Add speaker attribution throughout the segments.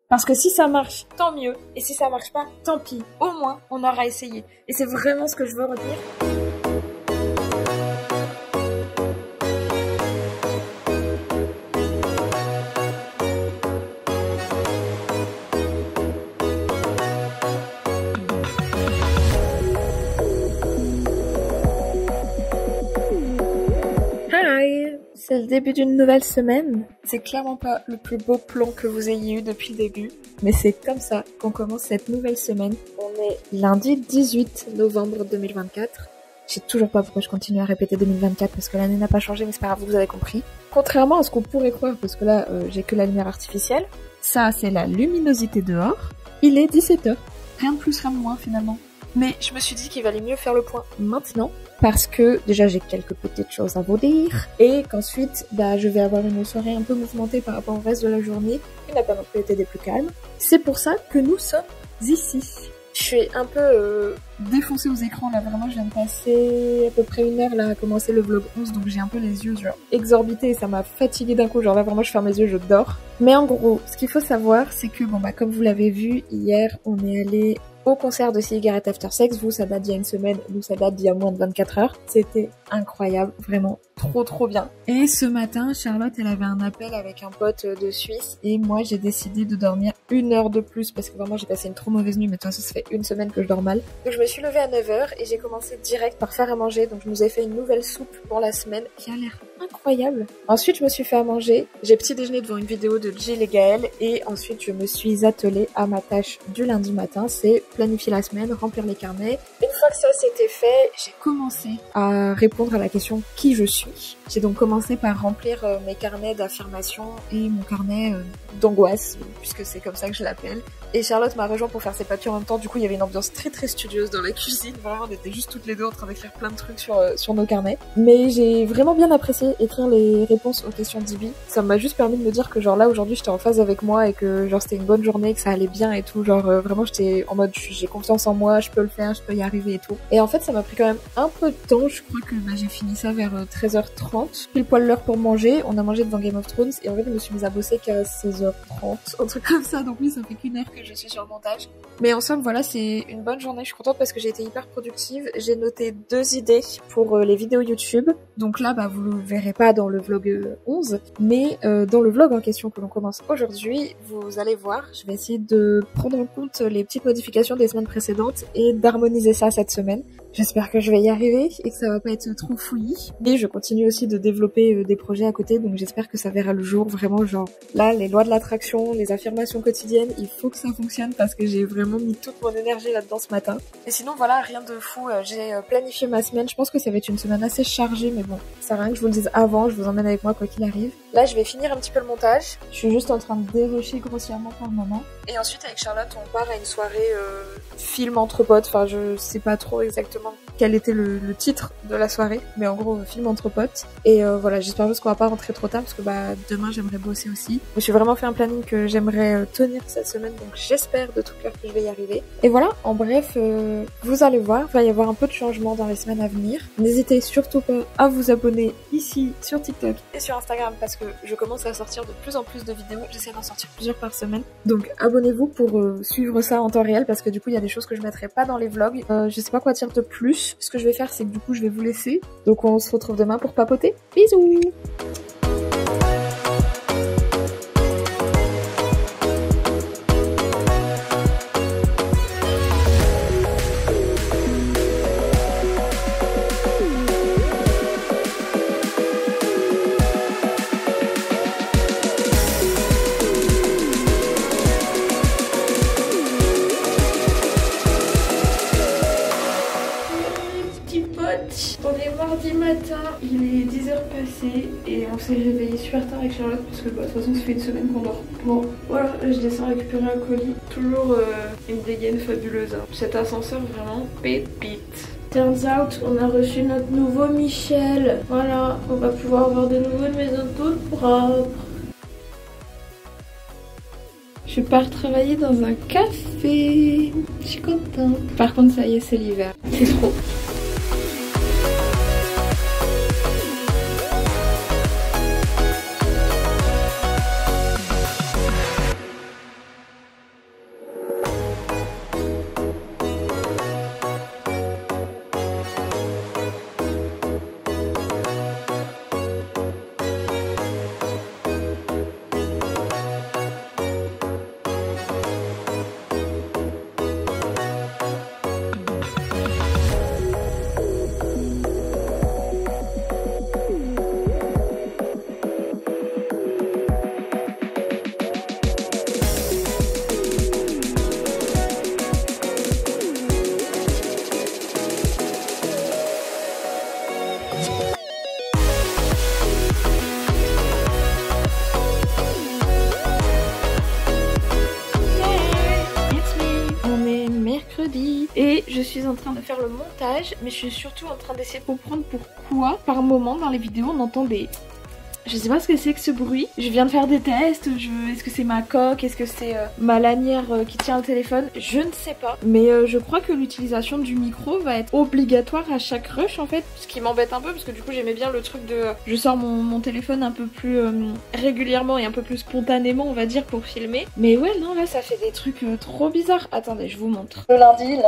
Speaker 1: Parce que si ça marche, tant mieux. Et si ça marche pas, tant pis. Au moins, on aura essayé. Et c'est vraiment ce que je veux retenir. C'est le début d'une nouvelle semaine. C'est clairement pas le plus beau plan que vous ayez eu depuis le début, mais c'est comme ça qu'on commence cette nouvelle semaine. On est lundi 18 novembre 2024. Je sais toujours pas pourquoi je continue à répéter 2024 parce que l'année n'a pas changé, mais c'est pas grave, vous avez compris. Contrairement à ce qu'on pourrait croire, parce que là j'ai que la lumière artificielle, ça c'est la luminosité dehors. Il est 17h. Rien de plus, rien de moins finalement. Mais je me suis dit qu'il valait mieux faire le point maintenant, parce que déjà j'ai quelques petites choses à vous dire, et qu'ensuite je vais avoir une soirée un peu mouvementée par rapport au reste de la journée, qui n'a pas non plus été des plus calmes. C'est pour ça que nous sommes ici. Je suis un peu défoncée aux écrans là, vraiment je viens de passer à peu près 1 heure là à commencer le vlog 11, donc j'ai un peu les yeux genre exorbités et ça m'a fatiguée d'un coup, genre là vraiment je ferme les yeux, je dors. Mais en gros, ce qu'il faut savoir c'est que comme vous l'avez vu, hier on est allé au concert de Cigarette After Sex. Vous, ça date d'il y a une semaine, nous ça date d'il y a moins de 24 heures. C'était incroyable, vraiment trop bien. Et ce matin, Charlotte, elle avait un appel avec un pote de Suisse et moi j'ai décidé de dormir 1 heure de plus parce que vraiment j'ai passé une trop mauvaise nuit, mais de toute façon ça fait 1 semaine que je dors mal. Donc je me suis levée à 9h et j'ai commencé direct par faire à manger, donc je nous ai fait une nouvelle soupe pour la semaine qui a l'air incroyable. Ensuite je me suis fait à manger, j'ai petit déjeuné devant une vidéo de Jill et Gaël et ensuite je me suis attelée à ma tâche du lundi matin, c'est planifier la semaine, remplir les carnets. Une fois que ça c'était fait, j'ai commencé à répondre à la question qui je suis. J'ai donc commencé par remplir mes carnets d'affirmations et mon carnet d'angoisse, puisque c'est comme ça que je l'appelle. Et Charlotte m'a rejoint pour faire ses papiers en même temps, du coup il y avait une ambiance très studieuse dans la cuisine, vraiment on était juste toutes les deux en train d'écrire plein de trucs sur nos carnets. Mais j'ai vraiment bien apprécié écrire les réponses aux questions d'Ibi, ça m'a juste permis de me dire que genre là aujourd'hui j'étais en phase avec moi et que genre c'était une bonne journée, que ça allait bien et tout, genre vraiment j'étais en mode j'ai confiance en moi, je peux le faire, je peux y arriver et tout. Et en fait ça m'a pris quand même un peu de temps, je crois que j'ai fini ça vers 13h30, pile poil l'heure pour manger, on a mangé devant Game of Thrones et en fait je me suis mise à bosser qu'à 16h30, un truc comme ça, donc oui ça fait qu'1 heure que je suis sur le montage. Mais en somme voilà, c'est une bonne journée, je suis contente parce que j'ai été hyper productive, j'ai noté 2 idées pour les vidéos YouTube, donc là vous le verrez pas dans le vlog 11, mais dans le vlog en question que l'on commence aujourd'hui, vous allez voir, je vais essayer de prendre en compte les petites modifications des semaines précédentes et d'harmoniser ça cette semaine. J'espère que je vais y arriver et que ça va pas être trop fouillis. Et je continue aussi de développer des projets à côté, donc j'espère que ça verra le jour vraiment genre là, les lois de l'attraction, les affirmations quotidiennes, il faut que ça fonctionne parce que j'ai vraiment mis toute mon énergie là-dedans ce matin. Et sinon voilà, rien de fou, j'ai planifié ma semaine, je pense que ça va être une semaine assez chargée, mais bon, ça sert à rien que je vous le dise avant, je vous emmène avec moi quoi qu'il arrive. Là je vais finir un petit peu le montage, je suis juste en train de dérocher grossièrement pour le moment. Et ensuite avec Charlotte on part à une soirée film entre potes, enfin je sais pas trop exactement quel était le titre de la soirée, mais en gros film entre potes. Et voilà, j'espère juste qu'on va pas rentrer trop tard parce que demain j'aimerais bosser aussi. Je me suis vraiment fait un planning que j'aimerais tenir cette semaine, donc j'espère de tout cœur que je vais y arriver. Et voilà, en bref, vous allez voir, il va y avoir un peu de changement dans les semaines à venir. N'hésitez surtout pas à vous abonner ici sur TikTok et sur Instagram parce que je commence à sortir de plus en plus de vidéos, j'essaie d'en sortir plusieurs par semaine. Donc abonnez-vous pour suivre ça en temps réel parce que du coup il y a des choses que je mettrai pas dans les vlogs. Je sais pas quoi dire de plus. Ce que je vais faire c'est que du coup je vais vous laisser. Donc on se retrouve demain pour papoter. Bisous! On est mardi matin, il est 10h passé et on s'est réveillé super tard avec Charlotte parce que de toute façon ça fait une semaine qu'on dort. Bon voilà, je descends récupérer un colis, toujours une dégaine fabuleuse, hein. Cet ascenseur vraiment pépite. Turns out, on a reçu notre nouveau Michel. Voilà, on va pouvoir avoir de nouveau une maison toute propre. Je pars travailler dans un café. Je suis contente. Par contre ça y est, c'est l'hiver. C'est trop. et je suis en train de faire le montage, mais je suis surtout en train d'essayer de comprendre pourquoi par moment dans les vidéos on entend des... Je sais pas ce que c'est que ce bruit. Je viens de faire des tests. Est-ce que c'est ma coque? Est-ce que c'est ma lanière qui tient le téléphone? Je ne sais pas. Mais je crois que l'utilisation du micro va être obligatoire à chaque rush en fait. Ce qui m'embête un peu parce que du coup j'aimais bien le truc de... Je sors mon téléphone un peu plus régulièrement et un peu plus spontanément on va dire pour filmer. Mais ouais non là ça fait des trucs trop bizarres. Attendez je vous montre. Le lundi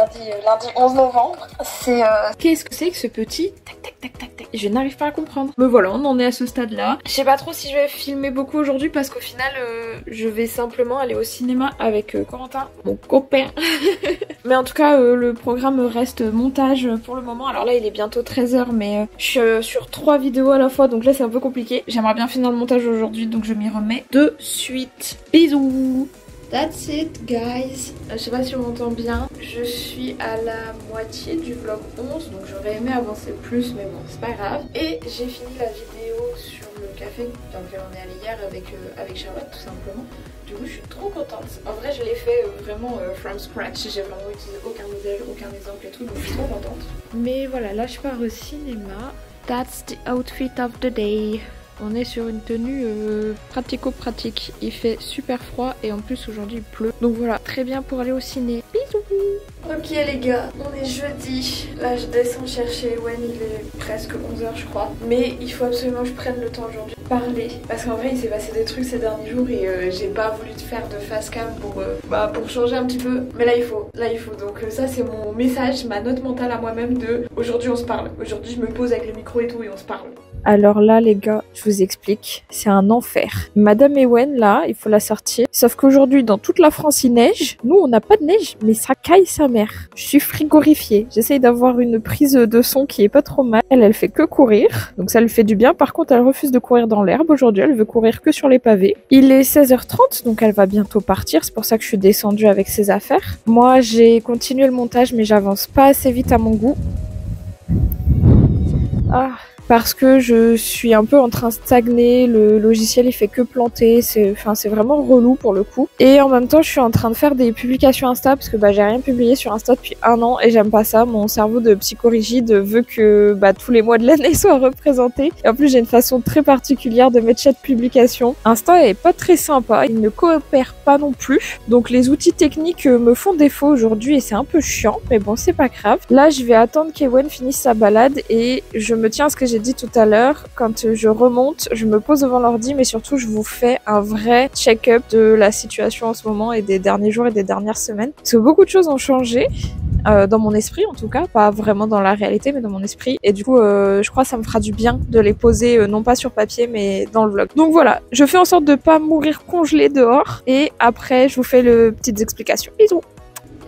Speaker 1: 11 novembre. C'est... Qu'est-ce que c'est que ce petit... Tac tac tac tac tac. Je n'arrive pas à comprendre. Mais voilà on en est à ce stade là. Je sais pas trop si je vais filmer beaucoup aujourd'hui parce qu'au final je vais simplement aller au cinéma avec Corentin, mon copain. Mais en tout cas le programme reste montage pour le moment. Alors là il est bientôt 13h mais je suis sur 3 vidéos à la fois donc là c'est un peu compliqué. J'aimerais bien finir le montage aujourd'hui donc je m'y remets de suite. Bisous. That's it guys. Je sais pas si on m'entend bien. Je suis à la moitié du vlog 11 donc j'aurais aimé avancer plus mais bon c'est pas grave. Et j'ai fini la vidéo sur le café dans lequel on est allé hier avec Charlotte tout simplement. Du coup je suis trop contente. En vrai je l'ai fait vraiment from scratch. J'ai vraiment utilisé aucun modèle, aucun exemple et tout donc je suis trop contente. Mais voilà là je pars au cinéma. That's the outfit of the day. On est sur une tenue pratico-pratique. Il fait super froid et en plus aujourd'hui il pleut. Donc voilà, très bien pour aller au ciné. Bisous. Ok les gars, on est jeudi. Là je descends chercher Ewen, il est presque 11h je crois. Mais il faut absolument que je prenne le temps aujourd'hui de parler. Parce qu'en vrai il s'est passé des trucs ces derniers jours et j'ai pas voulu faire de face cam pour changer un petit peu. Mais là il faut. Donc ça c'est mon message, ma note mentale à moi-même de aujourd'hui on se parle. Aujourd'hui je me pose avec le micro et tout et on se parle. Alors là les gars, je vous explique, c'est un enfer. Madame Ewen là, il faut la sortir. Sauf qu'aujourd'hui dans toute la France il neige. Nous on n'a pas de neige, mais ça caille sa mère. Je suis frigorifiée. J'essaye d'avoir une prise de son qui est pas trop mal. Elle fait que courir, donc ça lui fait du bien. Par contre elle refuse de courir dans l'herbe aujourd'hui, elle veut courir que sur les pavés. Il est 16h30 donc elle va bientôt partir, c'est pour ça que je suis descendue avec ses affaires. Moi j'ai continué le montage mais j'avance pas assez vite à mon goût. Parce que je suis un peu en train de stagner, le logiciel il fait que planter, c'est vraiment relou pour le coup. Et en même temps je suis en train de faire des publications Insta parce que j'ai rien publié sur Insta depuis 1 an et j'aime pas ça, mon cerveau de psychorigide veut que tous les mois de l'année soient représentés. Et en plus j'ai une façon très particulière de mettre chaque publication. Insta est pas très sympa, il ne coopère pas non plus. Donc les outils techniques me font défaut aujourd'hui et c'est un peu chiant, mais bon c'est pas grave. Là je vais attendre qu'Ewen finisse sa balade et je me tiens à ce que j'ai dit tout à l'heure, quand je remonte, je me pose devant l'ordi, mais surtout je vous fais un vrai check-up de la situation en ce moment et des derniers jours et des dernières semaines. Parce que beaucoup de choses ont changé. Dans mon esprit en tout cas, pas vraiment dans la réalité mais dans mon esprit, et du coup je crois que ça me fera du bien de les poser non pas sur papier mais dans le vlog. Donc voilà, je fais en sorte de pas mourir congelée dehors et après je vous fais les petites explications. Bisous.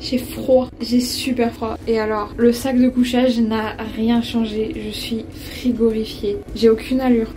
Speaker 1: J'ai froid, j'ai super froid. Et alors, le sac de couchage n'a rien changé. Je suis frigorifiée. J'ai aucune allure.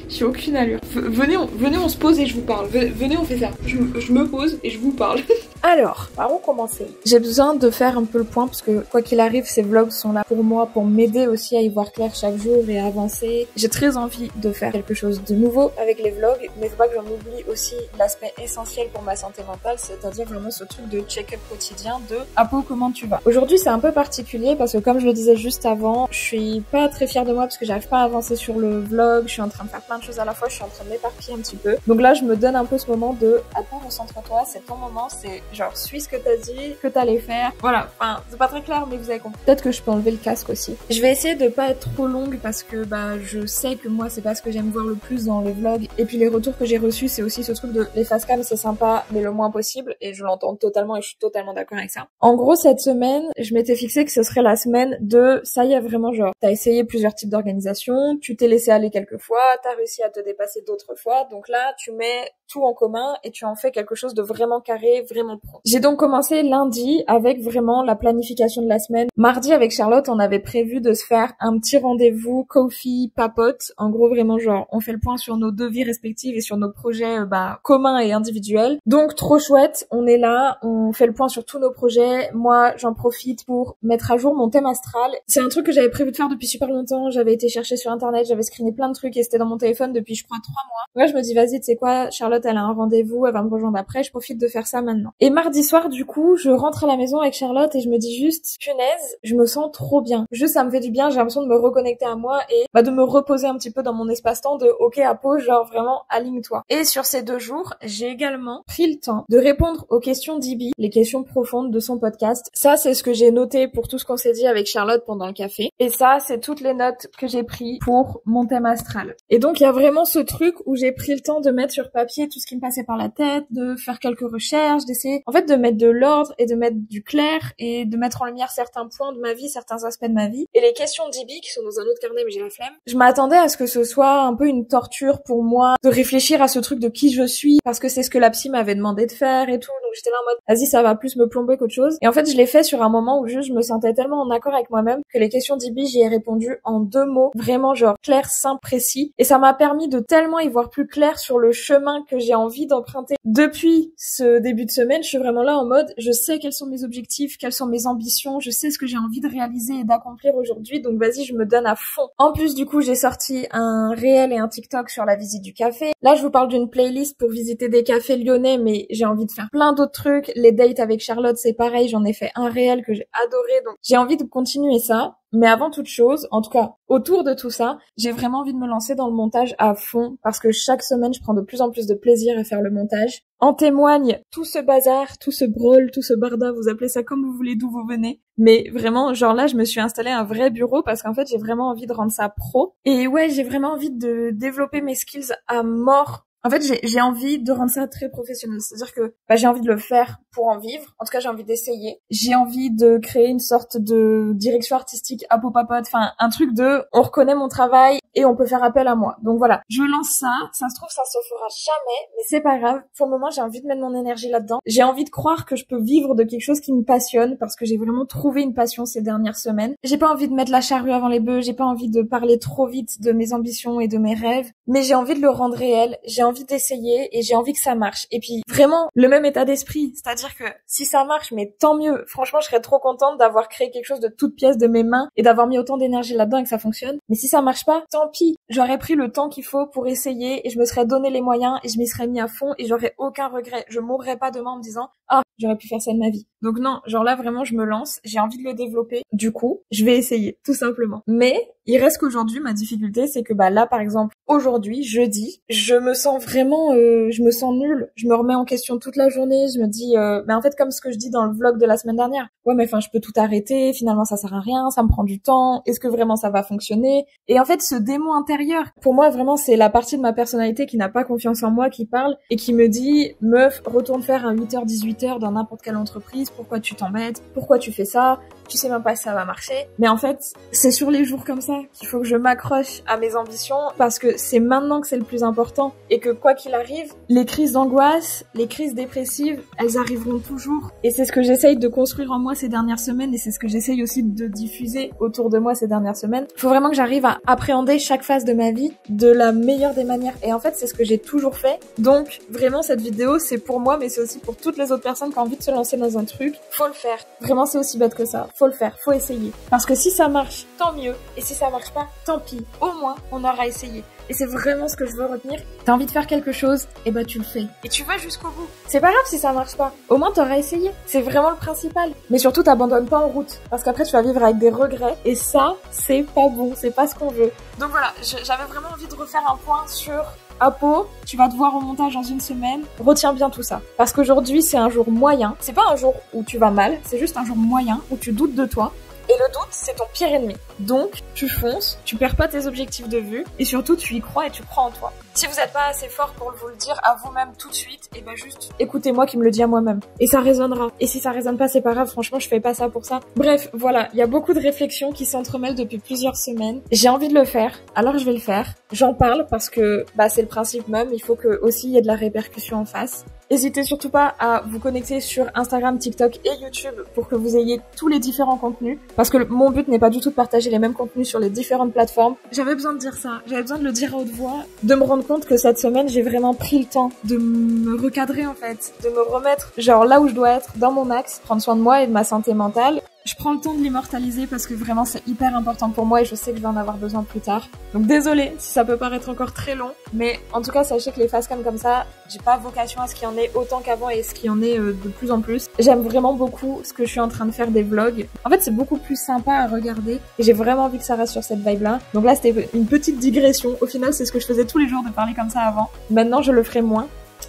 Speaker 1: J'ai aucune allure. Venez, on se pose et je vous parle. Venez, on fait ça. Je me pose et je vous parle. Alors, par où commencer? J'ai besoin de faire un peu le point parce que quoi qu'il arrive, ces vlogs sont là pour moi, pour m'aider aussi à y voir clair chaque jour et à avancer. J'ai très envie de faire quelque chose de nouveau avec les vlogs, mais faut pas que j'en oublie aussi l'aspect essentiel pour ma santé mentale, c'est-à-dire vraiment ce truc de check-up quotidien de Apo, comment tu vas? Aujourd'hui c'est un peu particulier parce que comme je le disais juste avant, je suis pas très fière de moi parce que j'arrive pas à avancer sur le vlog, je suis en train de faire plein de choses à la fois, je suis en train de m'éparpiller un petit peu. Donc là je me donne un peu ce moment de attends, recentre-toi, c'est ton moment, c'est genre suis ce que t'as dit, que t'allais faire. Voilà, enfin c'est pas très clair mais vous avez compris. Peut-être que je peux enlever le casque aussi. Je vais essayer de pas être trop longue parce que je sais que moi c'est pas ce que j'aime voir le plus dans les vlogs, et puis les retours que j'ai reçus c'est aussi ce truc de les facecam c'est sympa mais le moins possible, et je l'entends totalement et je suis totalement d'accord avec ça. En gros cette semaine je m'étais fixé que ce serait la semaine de ça y est vraiment genre t'as essayé plusieurs types d'organisation, tu t'es laissé aller quelques fois, t'as réussi à te dépasser d'autres fois, donc là tu mets tout en commun et tu en fais quelque chose de vraiment carré, vraiment pro. J'ai donc commencé lundi avec vraiment la planification de la semaine. Mardi avec Charlotte on avait prévu de se faire un petit rendez-vous coffee papote, en gros vraiment genre on fait le point sur nos 2 vies respectives et sur nos projets communs et individuels. Donc trop chouette, on est là, on fait le point point sur tous nos projets. Moi, j'en profite pour mettre à jour mon thème astral. C'est un truc que j'avais prévu de faire depuis super longtemps. J'avais été chercher sur internet, j'avais screené plein de trucs et c'était dans mon téléphone depuis, je crois, 3 mois. Là, je me dis, vas-y, tu sais quoi, Charlotte, elle a un rendez-vous, elle va me rejoindre après, je profite de faire ça maintenant. Et mardi soir, du coup, je rentre à la maison avec Charlotte et je me dis juste, punaise, je me sens trop bien. Juste, ça me fait du bien, j'ai l'impression de me reconnecter à moi et de me reposer un petit peu dans mon espace-temps de ok à pause, genre vraiment aligne-toi. Et sur ces 2 jours, j'ai également pris le temps de répondre aux questions d'Ibi, les questions profondes de son podcast. Ça, c'est ce que j'ai noté pour tout ce qu'on s'est dit avec Charlotte pendant le café. Et ça, c'est toutes les notes que j'ai prises pour mon thème astral. Et donc, il y a vraiment ce truc où j'ai pris le temps de mettre sur papier tout ce qui me passait par la tête, de faire quelques recherches, d'essayer, en fait, de mettre de l'ordre et de mettre du clair et de mettre en lumière certains points de ma vie, certains aspects de ma vie. Et les questions d'Ibi, qui sont dans un autre carnet, mais j'ai la flemme, je m'attendais à ce que ce soit un peu une torture pour moi de réfléchir à ce truc de qui je suis, parce que c'est ce que la psy m'avait demandé de faire et tout. Donc j'étais là en mode, vas-y, ça va plus me plomber qu'autre chose. Et en fait, je l'ai fait sur un moment où juste je me sentais tellement en accord avec moi-même que les questions d'Ibi, j'y ai répondu en 2 mots, vraiment genre clair, simple, précis. Et ça m'a permis de tellement y voir plus clair sur le chemin que j'ai envie d'emprunter. Depuis ce début de semaine, je suis vraiment là en mode, je sais quels sont mes objectifs, quelles sont mes ambitions, je sais ce que j'ai envie de réaliser et d'accomplir aujourd'hui, donc vas-y, je me donne à fond. En plus, du coup, j'ai sorti un réel et un TikTok sur la visite du café. Là, je vous parle d'une playlist pour visiter des cafés lyonnais, mais j'ai envie de faire plein d'autres trucs. Les dates avec Charlotte, c'est pareil, j'en ai fait un réel que j'ai adoré, donc j'ai envie de continuer ça. Mais avant toute chose, en tout cas, autour de tout ça, j'ai vraiment envie de me lancer dans le montage à fond parce que chaque semaine, je prends de plus en plus de plaisir à faire le montage. En témoigne tout ce bazar, tout ce brawl, tout ce barda, vous appelez ça comme vous voulez, d'où vous venez. Mais vraiment, genre là, je me suis installé un vrai bureau parce qu'en fait, j'ai vraiment envie de rendre ça pro. Et ouais, j'ai vraiment envie de développer mes skills à mort. En fait, j'ai envie de rendre ça très professionnel. C'est-à-dire que j'ai envie de le faire pour en vivre. En tout cas, j'ai envie d'essayer. J'ai envie de créer une sorte de direction artistique à peau papote. Enfin, un truc de on reconnaît mon travail et on peut faire appel à moi. Donc voilà, je lance ça. Ça se trouve, ça se fera jamais, mais c'est pas grave. Pour le moment, j'ai envie de mettre mon énergie là-dedans. J'ai envie de croire que je peux vivre de quelque chose qui me passionne parce que j'ai vraiment trouvé une passion ces dernières semaines. J'ai pas envie de mettre la charrue avant les bœufs. J'ai pas envie de parler trop vite de mes ambitions et de mes rêves, mais j'ai envie de le rendre réel. J'ai envie d'essayer et j'ai envie que ça marche. Et puis vraiment le même état d'esprit, c'est-à-dire que si ça marche, mais tant mieux. Franchement, je serais trop contente d'avoir créé quelque chose de toute pièce de mes mains et d'avoir mis autant d'énergie là-dedans et que ça fonctionne. Mais si ça marche pas, tant pis. J'aurais pris le temps qu'il faut pour essayer et je me serais donné les moyens et je m'y serais mis à fond et j'aurais aucun regret. Je mourrais pas demain en me disant ah, j'aurais pu faire ça de ma vie. Donc non, genre là vraiment je me lance, j'ai envie de le développer. Du coup, je vais essayer, tout simplement. Mais il reste qu'aujourd'hui, ma difficulté, c'est que là par exemple, aujourd'hui, jeudi, je me sens vraiment, je me sens nulle. Je me remets en question toute la journée, je me dis, mais en fait comme ce que je dis dans le vlog de la semaine dernière, ouais mais enfin je peux tout arrêter, finalement ça sert à rien, ça me prend du temps, est-ce que vraiment ça va fonctionner? Et en fait ce démon intérieur, pour moi vraiment c'est la partie de ma personnalité qui n'a pas confiance en moi qui parle et qui me dit, meuf, retourne faire un 8h-18h dans n'importe quelle entreprise, pourquoi tu t'embêtes, pourquoi tu fais ça, tu sais même pas si ça va marcher. Mais en fait, c'est sur les jours comme ça qu'il faut que je m'accroche à mes ambitions parce que c'est maintenant que c'est le plus important et que quoi qu'il arrive, les crises d'angoisse, les crises dépressives, elles arriveront toujours. Et c'est ce que j'essaye de construire en moi ces dernières semaines et c'est ce que j'essaye aussi de diffuser autour de moi ces dernières semaines. Il faut vraiment que j'arrive à appréhender chaque phase de ma vie de la meilleure des manières. Et en fait, c'est ce que j'ai toujours fait. Donc, vraiment, cette vidéo, c'est pour moi, mais c'est aussi pour toutes les autres personnes qui ont envie de se lancer dans un truc. Faut le faire. Vraiment, c'est aussi bête que ça. Faut le faire, faut essayer. Parce que si ça marche, tant mieux. Et si ça marche pas, tant pis. Au moins, on aura essayé. Et c'est vraiment ce que je veux retenir. T'as envie de faire quelque chose, et tu le fais. Et tu vas jusqu'au bout. C'est pas grave si ça marche pas. Au moins, t'auras essayé. C'est vraiment le principal. Mais surtout, t'abandonnes pas en route. Parce qu'après, tu vas vivre avec des regrets. Et ça, c'est pas bon. C'est pas ce qu'on veut. Donc voilà, j'avais vraiment envie de refaire un point sur Apo, tu vas te voir au montage dans une semaine. Retiens bien tout ça. Parce qu'aujourd'hui, c'est un jour moyen. C'est pas un jour où tu vas mal, c'est juste un jour moyen où tu doutes de toi. Et le doute, c'est ton pire ennemi. Donc, tu fonces, tu perds pas tes objectifs de vue, et surtout, tu y crois et tu crois en toi. Si vous n'êtes pas assez fort pour vous le dire à vous-même tout de suite, et juste écoutez-moi qui me le dis à moi-même. Et ça résonnera. Et si ça résonne pas, c'est pas grave, franchement, je fais pas ça pour ça. Bref, voilà, il y a beaucoup de réflexions qui s'entremêlent depuis plusieurs semaines. J'ai envie de le faire, alors je vais le faire. J'en parle parce que, c'est le principe même, il faut que aussi il y ait de la répercussion en face. N'hésitez surtout pas à vous connecter sur Instagram, TikTok et YouTube pour que vous ayez tous les différents contenus. Parce que mon but n'est pas du tout de partager les mêmes contenus sur les différentes plateformes. J'avais besoin de dire ça, j'avais besoin de le dire à haute voix, de me rendre compte que cette semaine, j'ai vraiment pris le temps de me recadrer en fait, de me remettre genre là où je dois être, dans mon axe, prendre soin de moi et de ma santé mentale. Je prends le temps de l'immortaliser parce que vraiment c'est hyper important pour moi et je sais que je vais en avoir besoin plus tard. Donc désolée si ça peut paraître encore très long, mais en tout cas sachez que les facecam comme ça, j'ai pas vocation à ce qu'il y en ait autant qu'avant et ce qu'il y en ait de plus en plus. J'aime vraiment beaucoup ce que je suis en train de faire des vlogs. En fait c'est beaucoup plus sympa à regarder et j'ai vraiment envie que ça reste sur cette vibe là. Donc là c'était une petite digression, au final c'est ce que je faisais tous les jours de parler comme ça avant. Maintenant je le ferai moins.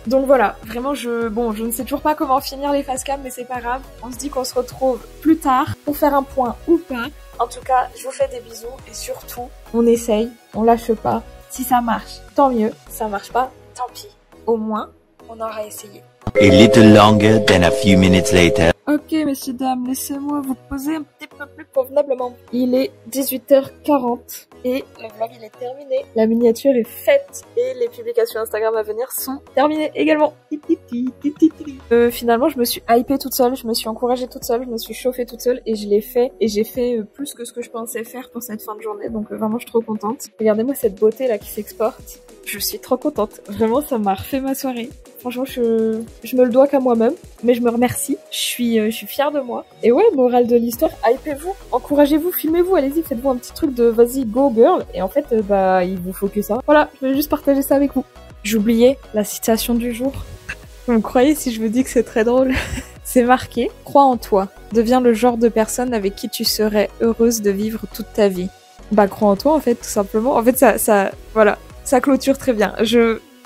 Speaker 1: Donc voilà, vraiment je ne sais toujours pas comment finir les facecam mais c'est pas grave. On se dit qu'on se retrouve plus tard pour faire un point ou pas. En tout cas, je vous fais des bisous et surtout, on essaye, on lâche pas. Si ça marche, tant mieux. Si ça marche pas, tant pis. Au moins, on aura essayé.
Speaker 2: A little longer than a few minutes later.
Speaker 1: Ok, messieurs, dames, laissez-moi vous poser un petit peu plus convenablement. Il est 18h40 et le vlog il est terminé. La miniature est faite et les publications Instagram à venir sont terminées également. Finalement, je me suis hypée toute seule, je me suis encouragée toute seule, je me suis chauffée toute seule et je l'ai fait. Et j'ai fait plus que ce que je pensais faire pour cette fin de journée. Donc vraiment, je suis trop contente. Regardez-moi cette beauté là qui s'exporte. Je suis trop contente. Vraiment, ça m'a refait ma soirée. Franchement, je me le dois qu'à moi-même, mais je me remercie. Je suis fière de moi. Et ouais, morale de l'histoire, hypez-vous, encouragez-vous, filmez-vous, allez-y, faites-vous un petit truc de vas-y, go girl. Et en fait, il vous faut que ça. Voilà, je voulais juste partager ça avec vous. J'oubliais la citation du jour. Vous me croyez si je vous dis que c'est très drôle? C'est marqué, crois en toi. Deviens le genre de personne avec qui tu serais heureuse de vivre toute ta vie. Bah, crois en toi, en fait, tout simplement. En fait, voilà. Ça clôture très bien.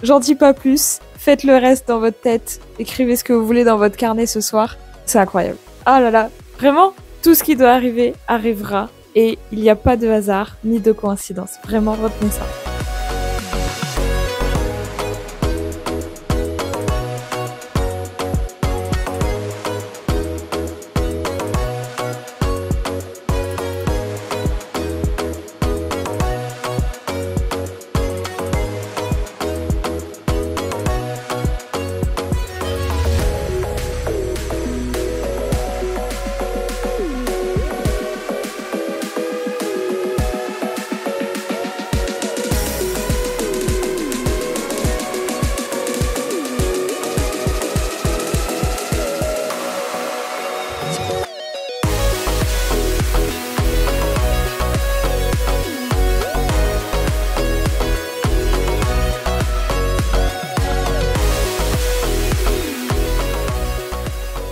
Speaker 1: J'en dis pas plus. Faites le reste dans votre tête. Écrivez ce que vous voulez dans votre carnet ce soir. C'est incroyable. Ah là là. Vraiment, tout ce qui doit arriver arrivera. Et il n'y a pas de hasard ni de coïncidence. Vraiment, retenez ça.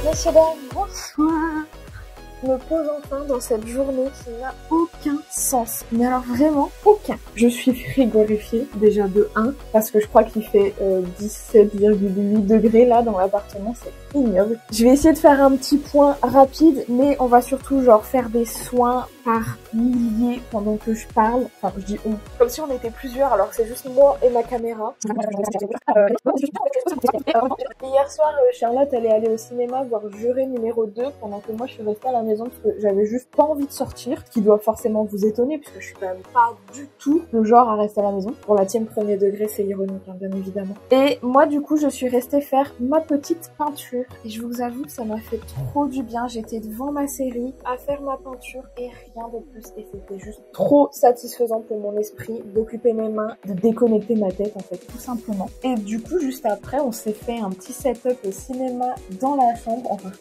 Speaker 1: Messieurs, dames, bonsoir. Je me pose enfin dans cette journée qui n'a aucun sens. Mais alors vraiment aucun. Je suis frigorifiée déjà de 1 parce que je crois qu'il fait 17,8 degrés là dans l'appartement, c'est ignoble. Je vais essayer de faire un petit point rapide, mais on va surtout genre faire des soins par milliers pendant que je parle. Enfin, je dis on. Comme si on était plusieurs alors que c'est juste moi et ma caméra. Hier soir, Charlotte elle est allée au cinéma voir Juré numéro 2 pendant que moi je suis restée à la maison parce que j'avais juste pas envie de sortir, ce qui doit forcément vous étonner puisque je suis quand même pas du tout le genre à rester à la maison. Pour la tienne premier degré, c'est ironique hein, bien évidemment. Et moi du coup je suis restée faire ma petite peinture et je vous avoue que ça m'a fait trop du bien. J'étais devant ma série à faire ma peinture et rien de plus et c'était juste trop satisfaisant pour mon esprit d'occuper mes mains, de déconnecter ma tête en fait tout simplement. Et du coup juste après on s'est fait un petit setup au cinéma dans la chambre, enfin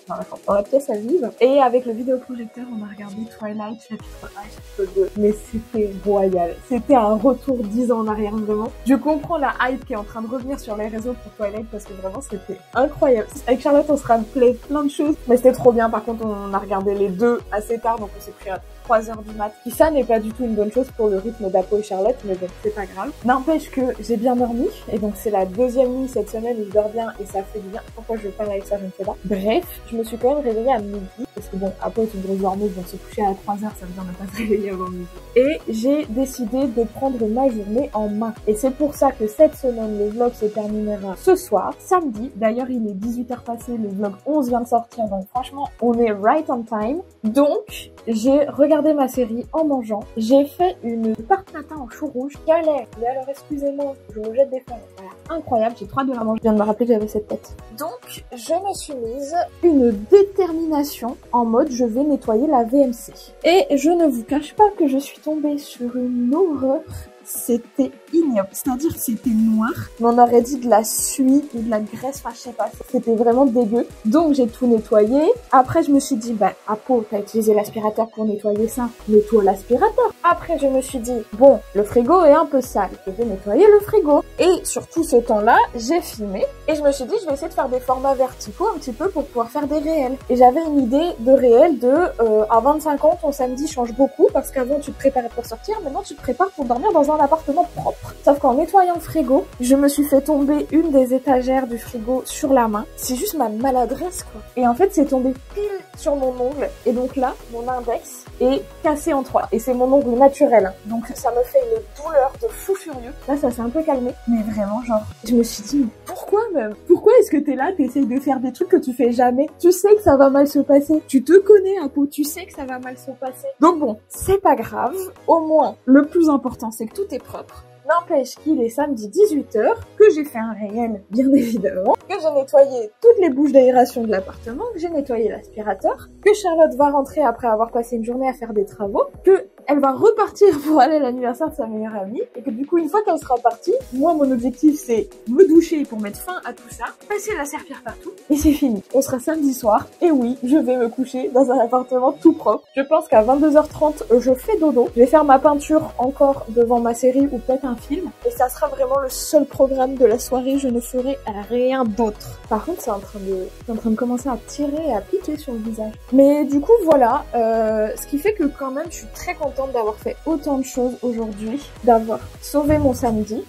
Speaker 1: dans la pièce à vivre et avec le vidéoprojecteur on a regardé Twilight chapitre 1 chapitre 2 mais c'était royal, c'était un retour 10 ans en arrière vraiment. Je comprends la hype qui est en train de revenir sur les réseaux pour Twilight parce que vraiment c'était incroyable. Avec Charlotte on se rappelait plein de choses mais c'était trop bien. Par contre on a regardé les deux assez tard donc on s'est pris à 3h du mat. Qui ça n'est pas du tout une bonne chose pour le rythme d'Apo et Charlotte, mais bon, c'est pas grave. N'empêche que j'ai bien dormi, et donc c'est la deuxième nuit cette semaine où je dors bien et ça fait du bien. Pourquoi je parle avec ça, je ne sais pas. Bref, je me suis quand même réveillée à midi, parce que bon, Apo est une grosse dormeuse, donc se coucher à 3h, ça veut dire ne pas se réveiller avant midi. Et j'ai décidé de prendre ma journée en main. Et c'est pour ça que cette semaine, le vlog se terminera ce soir, samedi. D'ailleurs, il est 18h passé, le vlog 11 vient de sortir, donc franchement, on est right on time. Donc, j'ai regardé ma série en mangeant. J'ai fait une tarte tatin au chou rouge galère. Mais alors excusez-moi, je me jette des fleurs. Voilà. incroyable, j'ai trop hâte de la manger. Je viens de me rappeler que j'avais cette tête. Donc, je me suis mise une détermination en mode je vais nettoyer la VMC. Et je ne vous cache pas que je suis tombée sur une horreur. C'était ignoble, c'est-à-dire que c'était noir, mais on aurait dit de la suie ou de la graisse, enfin je sais pas, c'était vraiment dégueu. Donc j'ai tout nettoyé. Après je me suis dit, bah Apo, t'as utilisé l'aspirateur pour nettoyer ça, nettoie l'aspirateur. Après je me suis dit, bon, le frigo est un peu sale, je vais nettoyer le frigo. Et sur tout ce temps-là, j'ai filmé et je me suis dit, je vais essayer de faire des formats verticaux un petit peu pour pouvoir faire des réels. Et j'avais une idée de réel de, à 25 ans, ton samedi change beaucoup parce qu'avant tu te préparais pour sortir, maintenant tu te prépares pour dormir dans un appartement propre. Sauf qu'en nettoyant le frigo, je me suis fait tomber une des étagères du frigo sur la main. C'est juste ma maladresse quoi. Et en fait c'est tombé pile sur mon ongle. Et donc là, mon index est cassé en 3. Et c'est mon ongle naturel. Hein. Donc ça me fait une douleur de fou furieux. Là ça s'est un peu calmé. Mais vraiment genre, je me suis dit, mais pourquoi même? Pourquoi est-ce que t'es là, t'essayes de faire des trucs que tu fais jamais? Tu sais que ça va mal se passer. Tu te connais Apo, tu sais que ça va mal se passer. Donc bon, c'est pas grave. Au moins, le plus important c'est que tout est propre. N'empêche qu'il est samedi 18h, que j'ai fait un réel, bien évidemment, que j'ai nettoyé toutes les bouches d'aération de l'appartement, que j'ai nettoyé l'aspirateur, que Charlotte va rentrer après avoir passé une journée à faire des travaux, que elle va repartir pour aller à l'anniversaire de sa meilleure amie, et que du coup, une fois qu'elle sera partie, moi, mon objectif, c'est me doucher pour mettre fin à tout ça, passer la serpillère partout, et c'est fini. On sera samedi soir, et oui, je vais me coucher dans un appartement tout propre. Je pense qu'à 22h30, je fais dodo. Je vais faire ma peinture encore devant ma série ou peut-être un film, et ça sera vraiment le seul programme de la soirée, je ne ferai rien d'autre. Par contre, c'est en train de commencer à tirer et à piquer sur le visage. Mais du coup, voilà, ce qui fait que quand même, je suis très contente d'avoir fait autant de choses aujourd'hui, d'avoir sauvé mon samedi.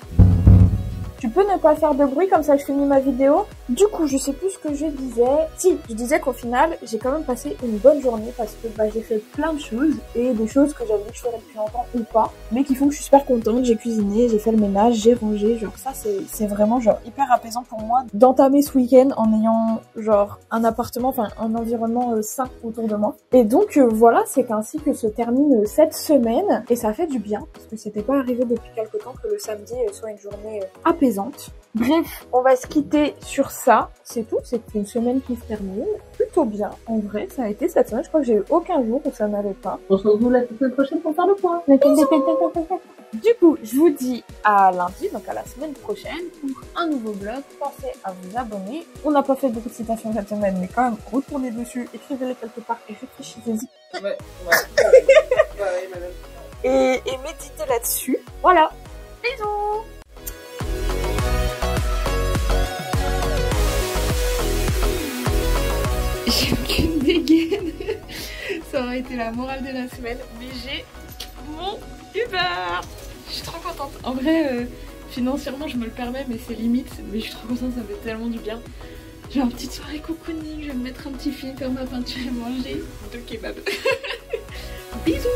Speaker 1: Tu peux ne pas faire de bruit, comme ça je finis ma vidéo. Du coup, je sais plus ce que je disais. Si, je disais qu'au final, j'ai quand même passé une bonne journée parce que bah, j'ai fait plein de choses et des choses que j'avais dit que je ferais depuis longtemps ou pas, mais qui font que je suis super contente. J'ai cuisiné, j'ai fait le ménage, j'ai rangé. Genre ça, c'est vraiment genre hyper apaisant pour moi d'entamer ce week-end en ayant genre un appartement, enfin un environnement sain autour de moi. Et donc voilà, c'est ainsi que se termine cette semaine et ça fait du bien parce que c'était pas arrivé depuis quelque temps que le samedi soit une journée apaisante. Bref, on va se quitter sur ça. C'est tout, c'est une semaine qui se termine plutôt bien. En vrai, ça a été cette semaine. Je crois que j'ai eu aucun jour où ça n'allait pas. On se retrouve la semaine prochaine pour faire le point. Du coup, je vous dis à lundi, donc à la semaine prochaine, pour un nouveau vlog. Pensez à vous abonner. On n'a pas fait beaucoup de citations cette semaine, mais quand même, retournez dessus, écrivez-les quelque part et réfléchissez-y. Ouais. Et méditez là-dessus. Voilà. Bisous. J'ai aucune dégaine. Ça aurait été la morale de la semaine, mais j'ai mon Uber. Je suis trop contente. En vrai, financièrement, je me le permets, mais c'est limite. Mais je suis trop contente, ça me fait tellement du bien. J'ai une petite soirée cocooning, je vais me mettre un petit film, faire ma peinture et manger 2 kebabs. Bisous.